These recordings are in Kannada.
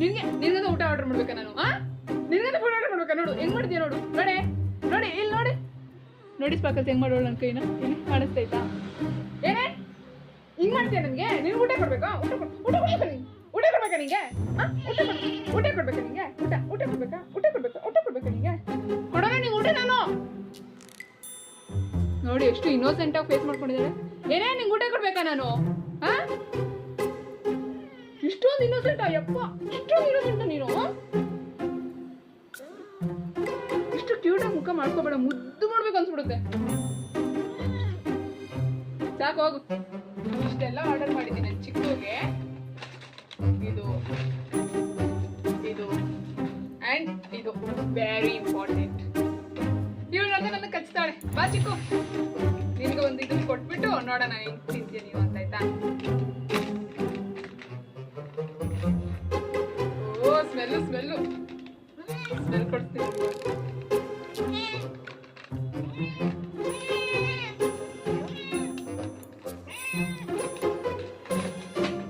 ನಿನ್ಗಂತ ಊಟ ಆರ್ಡರ್ ಮಾಡ್ಬೇಕಾ ನಾನು? ನಿನ್ಗಂತ ಫುಡ್ ಆರ್ಡರ್ ಮಾಡ್ಬೇಕಾ? ನೋಡು ಹೆಂಗ್ ಮಾಡ್ತೀಯ ನೋಡು. ನೋಡಿ ನೋಡಿ ಇಲ್ಲಿ ನೋಡಿ ನೋಡಿ ಸ್ಪಾಕಲ್ಸ್ ಹೆಂಗ್ ಮಾಡೋಳು ನನ್ನ ಕೈನ. ಏನು ಕಾಣಿಸ್ತೈತಾ? ಏನೇ ಹಿಂಗ್ ಮಾಡ್ತೀಯ ನನಗೆ? ನಿನ್ಗೆ ಊಟ ಕೊಡ್ಬೇಕಾ? ಊಟ ಕೊಡ್ಬೇಕಾ ನಿಂಗೆ? ಊಟ ಕೊಡ್ಬೇಕಾ ನಿಂಗೆ? ಊಟ ಕೊಡ್ಬೇಕಾ ನಿಂಗೆ? ಊಟ ಕೊಡ್ಬೇಕಾ? ಊಟ ಕೊಡ್ಬೇಕಾ ನಿಂಗೆ? ಕೊಡೋಣ ನಿಂಗೆ ಊಟ ನಾನು. ನೋಡಿ ಎಷ್ಟು ಇನ್ನೋಸೆಂಟ್ ಆಗಿ ಫೇಸ್ ಮಾಡ್ಕೊಂಡಿದ್ದಾಳೆ. ಏನೇ ನಿಂಗೆ ಊಟ ಕೊಡ್ಬೇಕಾ ನಾನು? ಇಷ್ಟೊಂದು ಇನ್ನೋಸೆಂಟ್ ಯಪ್ಪ, ಇಷ್ಟೊಂದು ಇನ್ನೋಸೆಂಟ್ ನೀನು. ಇಷ್ಟು ಕ್ಯೂಟ್ ಆಗಿ ಮುಖ ಮಾಡ್ಕೋಬೇಡ, ಮುದ್ದು ಮಾಡ್ಬೇಕು ಅನ್ಸ್ಬಿಡುತ್ತೆ. ಸಾಕು ಹೋಗು. ಇಷ್ಟೆಲ್ಲ ಆರ್ಡರ್ ಮಾಡಿದ್ದೀನಿ ನಾನು ಚಿಕ್ಕಗೆ. ಇದು ಅಂಡ್ ಇದು ವೆರಿ ಇಂಪಾರ್ಟೆಂಟ್. ಇವಳು ನನ್ನ ಕಚ್ತಾಳೆ. ಬಾ ಚಿಕ್ಕು, ನಿನಗೆ ಒಂದು ಇದನ್ನ ಕೊಟ್ಬಿಟ್ಟು ನೋಡೋಣ ಹೆಂಗ್ ತಿಂತೀಯ ನೀವು ಅಂತ. ಆಯ್ತಾ? ಓ ಸ್ಮೆಲ್ ಕೊಡ್ತೀನಿ.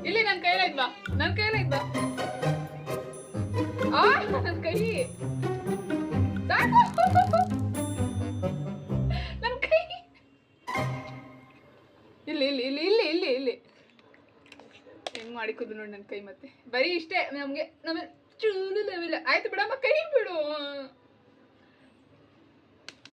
ಇಲ್ಲಿ ನನ್ನ ಕೈಯಲ್ಲ ಇದ್ವಾ? ನನ್ನ ಕೈ ನನ್ನ ಕೈ ಇಲ್ಲಿ ಹೆಂಗ್ ಮಾಡಿಕೋದು ನೋಡಿ ನನ್ನ ಕೈ. ಮತ್ತೆ ಬರೀ ಇಷ್ಟೇ ನಮ್ಗೆ ಚೂರು ಲೆವೆಲ್. ಆಯ್ತು ಬಿಡಮ್ಮ, ಕೈ ಬಿಡು.